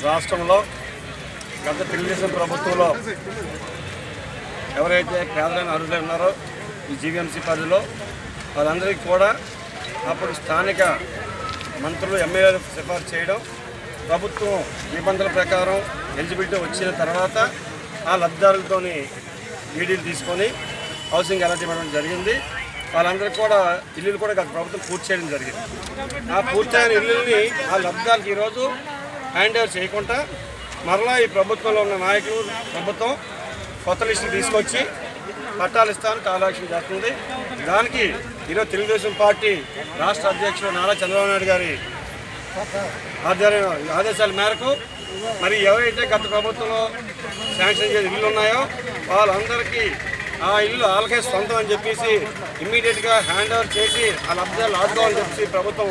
రాష్ట్రంలో గత తెలుగుదేశం ప్రభుత్వంలో ఎవరైతే పేదలైన అర్హులు ఉన్నారో ఈ జీవీఎంసీ పరిధిలో వాళ్ళందరికీ కూడా అప్పుడు స్థానిక మంత్రులు ఎమ్మెల్యేలు సిఫార్సు చేయడం, ప్రభుత్వం నిబంధనల ప్రకారం ఎలిజిబిలిటీ వచ్చిన తర్వాత ఆ లబ్ధిదారులతోని ఈడీలు తీసుకొని హౌసింగ్ అలాట్ ఇవ్వడం జరిగింది. వాళ్ళందరికీ కూడా ఇల్లులు కూడా గత ప్రభుత్వం పూర్తి చేయడం జరిగింది. ఆ పూర్తయిన ఇల్లుల్ని ఆ లబ్ధిదారులకు ఈరోజు హ్యాండ్ ఓవర్ చేయకుండా మరలా ఈ ప్రభుత్వంలో ఉన్న నాయకులు ప్రభుత్వం కొత్త లిస్టులు తీసుకొచ్చి పట్టాలు ఇస్తాను కాలాక్షి చేస్తుంది. దానికి ఈరోజు తెలుగుదేశం పార్టీ రాష్ట్ర అధ్యక్షుడు నారా చంద్రబాబు నాయుడు గారి ఆదేశాల మేరకు మరి ఎవరైతే గత ప్రభుత్వంలో శాంక్షన్ చేసిన ఇల్లు ఉన్నాయో వాళ్ళందరికీ ఆ ఇల్లు వాళ్ళకే సొంతం అని చెప్పేసి ఇమ్మీడియట్గా హ్యాండ్ ఓవర్ చేసి ఆ లబ్ధిదారులు ఆదుకోవాలని చెప్పేసి ప్రభుత్వం